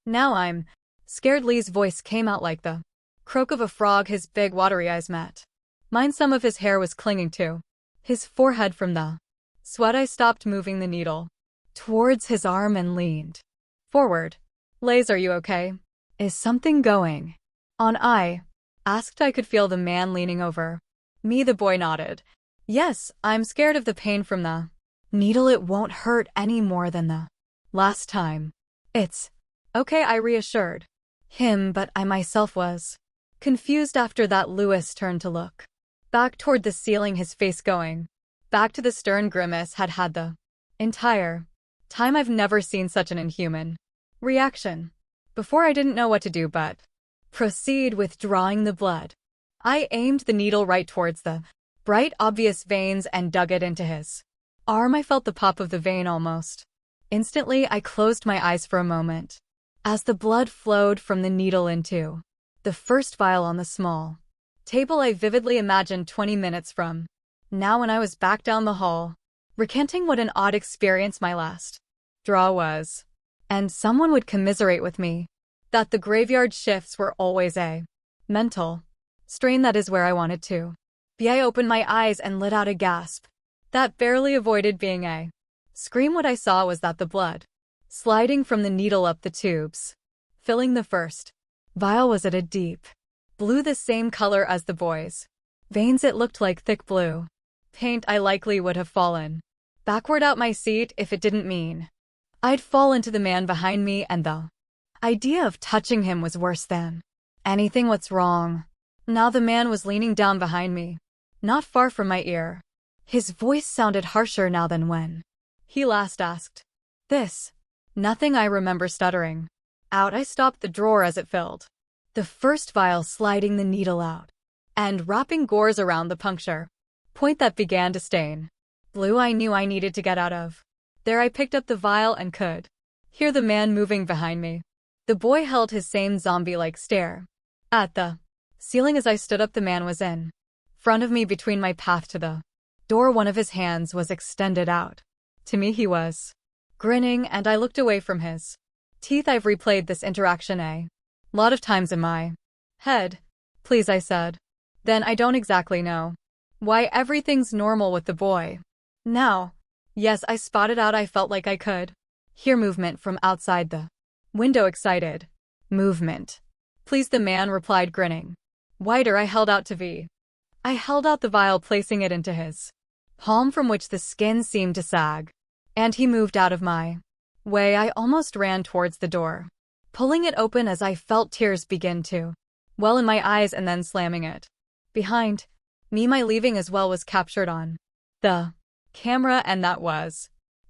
Now I'm scared. Lee's voice came out like the croak of a frog, his big watery eyes met mine. Some of his hair was clinging to his forehead from the sweat. I stopped moving the needle towards his arm and leaned forward. Lays, are you okay? Is something going on? I asked. I could feel the man leaning over me. The boy nodded. Yes, I'm scared of the pain from the needle. It won't hurt any more than the last time. It's okay, I reassured him, but I myself was confused. After that, Lewis turned to look back toward the ceiling, his face going back to the stern grimace had had the entire time. I've never seen such an inhuman reaction before. I didn't know what to do but proceed with drawing the blood. I aimed the needle right towards the bright, obvious veins and dug it into his arm. I felt the pop of the vein almost instantly. I closed my eyes for a moment as the blood flowed from the needle into the first vial on the small table. I vividly imagined 20 minutes from now when I was back down the hall, recanting what an odd experience my last draw was, and someone would commiserate with me that the graveyard shifts were always a mental strain. That is where I wanted to be. I opened my eyes and let out a gasp that barely avoided being a scream. What I saw was that the blood sliding from the needle up the tubes, filling the first vial, was at a deep blue, the same color as the boy's veins. It looked like thick blue paint. I likely would have fallen backward out my seat if it didn't mean I'd fall into the man behind me, and the idea of touching him was worse than anything. What's wrong? Now the man was leaning down behind me, not far from my ear. His voice sounded harsher now than when he last asked this. Nothing, I remember stuttering out. I stopped the drawer as it filled the first vial, sliding the needle out and wrapping gauze around the puncture point that began to stain blue. I knew I needed to get out of there. I picked up the vial and could hear the man moving behind me. The boy held his same zombie-like stare at the ceiling. As I stood up, the man was in front of me, between my path to the door. One of his hands was extended out to me. He was grinning, and I looked away from his teeth. I've replayed this interaction a lot of times in my head. Please, I said. Then I don't exactly know why everything's normal with the boy now. Yes, I spotted out. I felt like I could hear movement from outside the window. Excited movement. Please, the man replied, grinning wider. I held out the vial, placing it into his palm, from which the skin seemed to sag, and he moved out of my way. I almost ran towards the door, pulling it open as I felt tears begin to well in my eyes, and then slamming it behind me. My leaving as well was captured on the camera, and that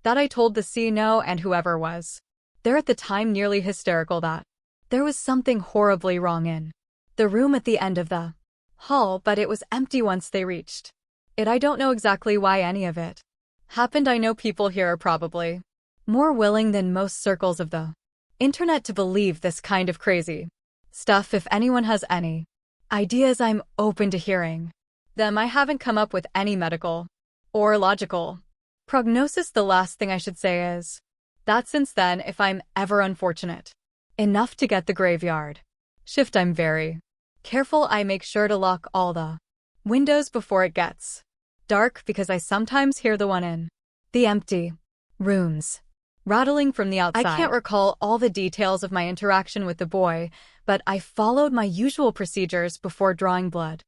I told the C.No. and whoever was there at the time, nearly hysterical, that there was something horribly wrong in the room at the end of the hall, but it was empty once they reached it. I don't know exactly why any of it happened. I know people here are probably more willing than most circles of the internet to believe this kind of crazy stuff. If anyone has any ideas, I'm open to hearing them. I haven't come up with any medical or logical prognosis. The last thing I should say is that since then, if I'm ever unfortunate enough to get the graveyard shift, I'm very careful. I make sure to lock all the windows before it gets dark, because I sometimes hear the one in the empty rooms rattling from the outside. I can't recall all the details of my interaction with the boy, but I followed my usual procedures before drawing blood.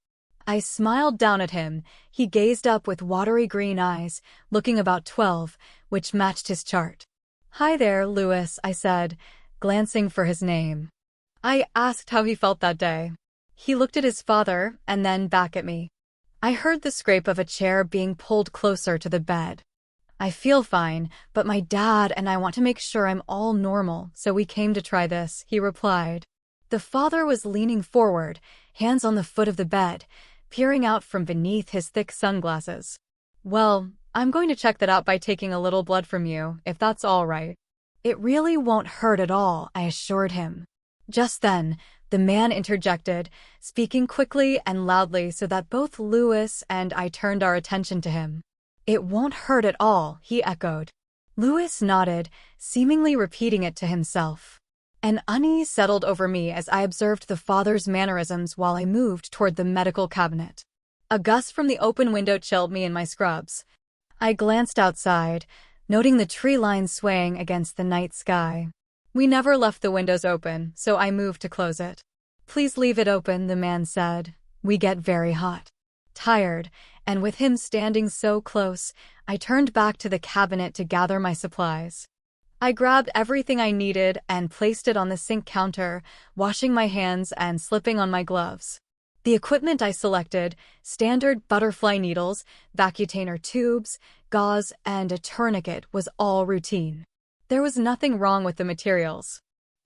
I smiled down at him. He gazed up with watery green eyes, looking about 12, which matched his chart. Hi there, Lewis, I said, glancing for his name. I asked how he felt that day. He looked at his father and then back at me. I heard the scrape of a chair being pulled closer to the bed. I feel fine, but my dad and I want to make sure I'm all normal, so we came to try this, he replied. The father was leaning forward, hands on the foot of the bed, peering out from beneath his thick sunglasses. Well, I'm going to check that out by taking a little blood from you, if that's all right. It really won't hurt at all, I assured him. Just then, the man interjected, speaking quickly and loudly so that both Lewis and I turned our attention to him. It won't hurt at all, he echoed. Lewis nodded, seemingly repeating it to himself. An unease settled over me as I observed the father's mannerisms while I moved toward the medical cabinet. A gust from the open window chilled me in my scrubs. I glanced outside, noting the tree lines swaying against the night sky. We never left the windows open, so I moved to close it. "Please leave it open," the man said. "We get very hot." Tired, and with him standing so close, I turned back to the cabinet to gather my supplies. I grabbed everything I needed and placed it on the sink counter, washing my hands and slipping on my gloves. The equipment I selected, standard butterfly needles, vacutainer tubes, gauze, and a tourniquet, was all routine. There was nothing wrong with the materials.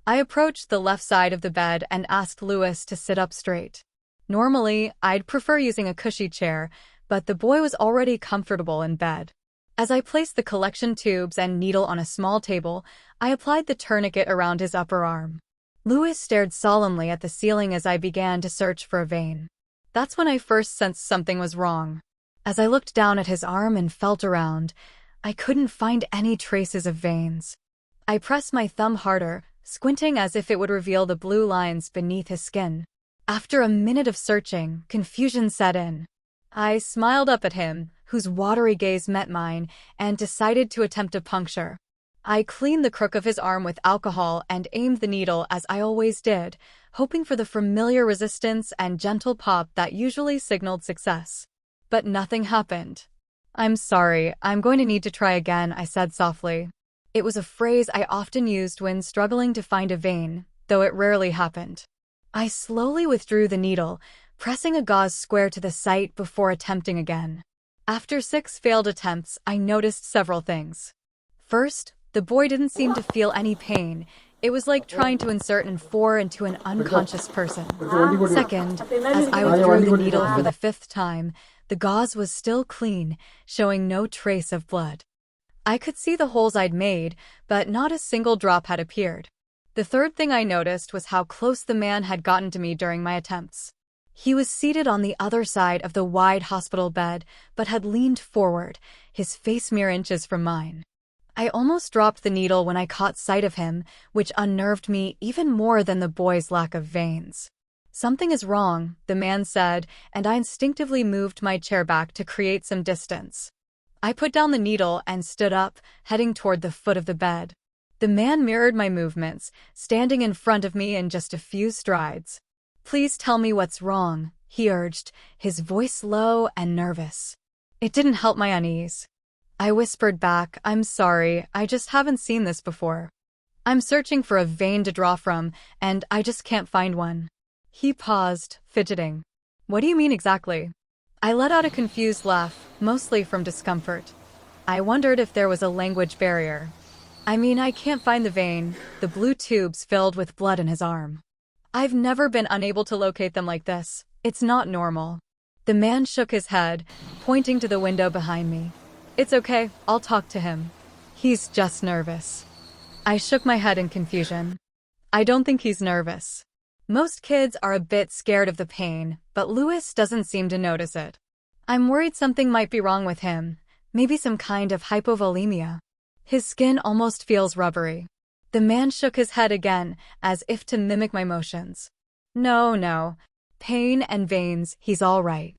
I approached the left side of the bed and asked Louis to sit up straight. Normally, I'd prefer using a cushy chair, but the boy was already comfortable in bed. As I placed the collection tubes and needle on a small table, I applied the tourniquet around his upper arm. Louis stared solemnly at the ceiling as I began to search for a vein. That's when I first sensed something was wrong. As I looked down at his arm and felt around, I couldn't find any traces of veins. I pressed my thumb harder, squinting as if it would reveal the blue lines beneath his skin. After a minute of searching, confusion set in. I smiled up at him, whose watery gaze met mine, and decided to attempt a puncture. I cleaned the crook of his arm with alcohol and aimed the needle as I always did, hoping for the familiar resistance and gentle pop that usually signaled success. But nothing happened. "I'm sorry, I'm going to need to try again," I said softly. It was a phrase I often used when struggling to find a vein, though it rarely happened. I slowly withdrew the needle, pressing a gauze square to the site before attempting again. After 6 failed attempts, I noticed several things. First, the boy didn't seem to feel any pain. It was like trying to insert an 4 into an unconscious person. Second, as I withdrew the needle for the 5th time, the gauze was still clean, showing no trace of blood. I could see the holes I'd made, but not a single drop had appeared. The third thing I noticed was how close the man had gotten to me during my attempts. He was seated on the other side of the wide hospital bed, but had leaned forward, his face mere inches from mine. I almost dropped the needle when I caught sight of him, which unnerved me even more than the boy's lack of veins. "Something is wrong," the man said, and I instinctively moved my chair back to create some distance. I put down the needle and stood up, heading toward the foot of the bed. The man mirrored my movements, standing in front of me in just a few strides. "Please tell me what's wrong," he urged, his voice low and nervous. It didn't help my unease. I whispered back, "I'm sorry, I just haven't seen this before. I'm searching for a vein to draw from, and I just can't find one." He paused, fidgeting. "What do you mean exactly?" I let out a confused laugh, mostly from discomfort. I wondered if there was a language barrier. "I mean, I can't find the vein," the blue tubes filled with blood in his arm. "I've never been unable to locate them like this. It's not normal." The man shook his head, pointing to the window behind me. "It's okay, I'll talk to him. He's just nervous." I shook my head in confusion. "I don't think he's nervous. Most kids are a bit scared of the pain, but Louis doesn't seem to notice it. I'm worried something might be wrong with him, maybe some kind of hypovolemia. His skin almost feels rubbery." The man shook his head again, as if to mimic my motions. No. Pain and veins, he's all right.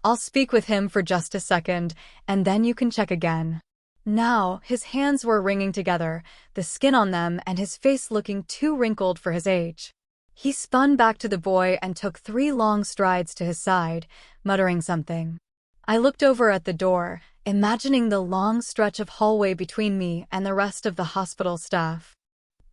I'll speak with him for just a second, and then you can check again." Now, his hands were wringing together, the skin on them and his face looking too wrinkled for his age. He spun back to the boy and took 3 long strides to his side, muttering something. I looked over at the door, imagining the long stretch of hallway between me and the rest of the hospital staff.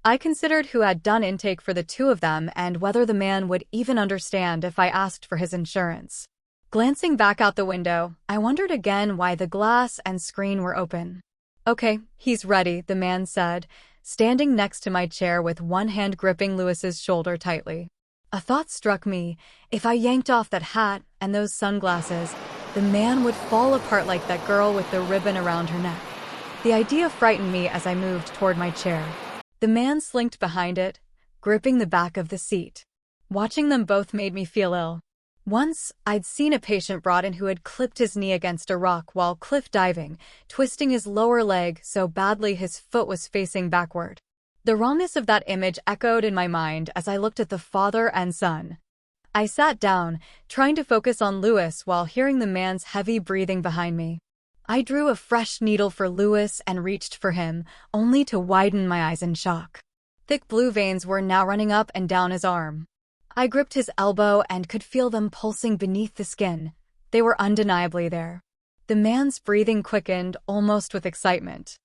I considered who had done intake for the 2 of them and whether the man would even understand if I asked for his insurance. Glancing back out the window, I wondered again why the glass and screen were open. "Okay, he's ready," the man said, standing next to my chair with one hand gripping Louis's shoulder tightly. A thought struck me. If I yanked off that hat and those sunglasses, the man would fall apart like that girl with the ribbon around her neck. The idea frightened me as I moved toward my chair. The man slinked behind it, gripping the back of the seat. Watching them both made me feel ill. Once, I'd seen a patient brought in who had clipped his knee against a rock while cliff diving, twisting his lower leg so badly his foot was facing backward. The wrongness of that image echoed in my mind as I looked at the father and son. I sat down, trying to focus on Louis while hearing the man's heavy breathing behind me. I drew a fresh needle for Louis and reached for him, only to widen my eyes in shock. Thick blue veins were now running up and down his arm. I gripped his elbow and could feel them pulsing beneath the skin. They were undeniably there. The man's breathing quickened, almost with excitement.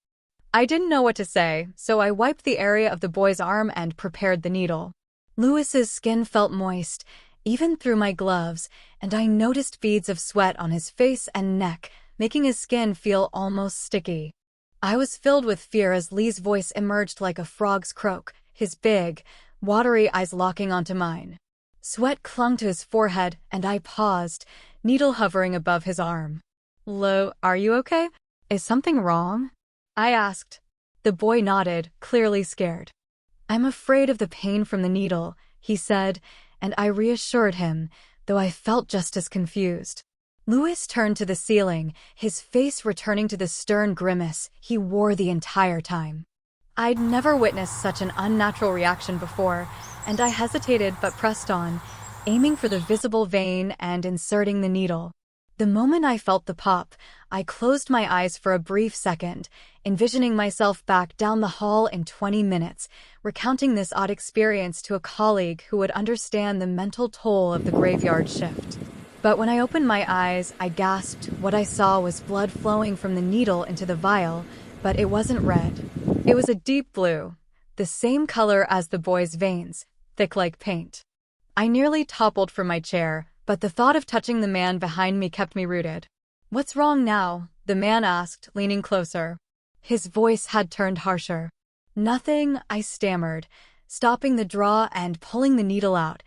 I didn't know what to say, so I wiped the area of the boy's arm and prepared the needle. Louis's skin felt moist, even through my gloves, and I noticed beads of sweat on his face and neck, making his skin feel almost sticky. I was filled with fear as Lee's voice emerged like a frog's croak, his big, watery eyes locking onto mine. Sweat clung to his forehead, and I paused, needle hovering above his arm. "Lo, are you okay? Is something wrong?" I asked. The boy nodded, clearly scared. "I'm afraid of the pain from the needle," he said, and I reassured him, though I felt just as confused. Louis turned to the ceiling, his face returning to the stern grimace he wore the entire time. I'd never witnessed such an unnatural reaction before, and I hesitated but pressed on, aiming for the visible vein and inserting the needle. The moment I felt the pop, I closed my eyes for a brief second, envisioning myself back down the hall in 20 minutes, recounting this odd experience to a colleague who would understand the mental toll of the graveyard shift. But when I opened my eyes, I gasped. What I saw was blood flowing from the needle into the vial, but it wasn't red. It was a deep blue, the same color as the boy's veins, thick like paint. I nearly toppled from my chair, but the thought of touching the man behind me kept me rooted. "What's wrong now?" the man asked, leaning closer. His voice had turned harsher. "Nothing," I stammered, stopping the draw and pulling the needle out,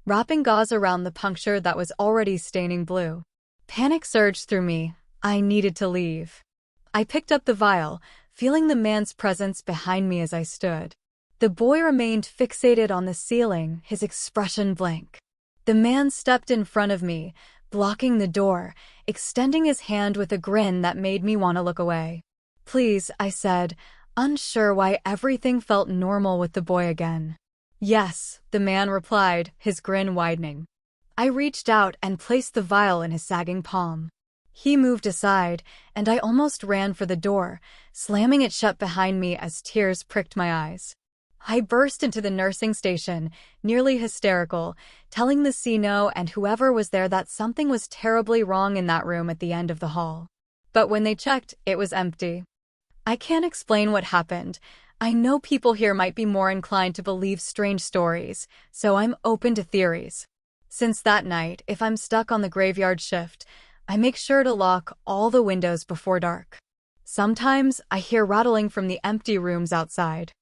wrapping gauze around the puncture that was already staining blue. Panic surged through me. I needed to leave. I picked up the vial, feeling the man's presence behind me as I stood. The boy remained fixated on the ceiling, his expression blank. The man stepped in front of me, blocking the door, extending his hand with a grin that made me want to look away. "Please," I said, unsure why everything felt normal with the boy again. "Yes," the man replied, his grin widening. I reached out and placed the vial in his sagging palm. He moved aside, and I almost ran for the door, slamming it shut behind me as tears pricked my eyes. I burst into the nursing station, nearly hysterical, telling the CNO and whoever was there that something was terribly wrong in that room at the end of the hall. But when they checked, it was empty. I can't explain what happened. I know people here might be more inclined to believe strange stories, so I'm open to theories. Since that night, if I'm stuck on the graveyard shift, I make sure to lock all the windows before dark. Sometimes I hear rattling from the empty rooms outside.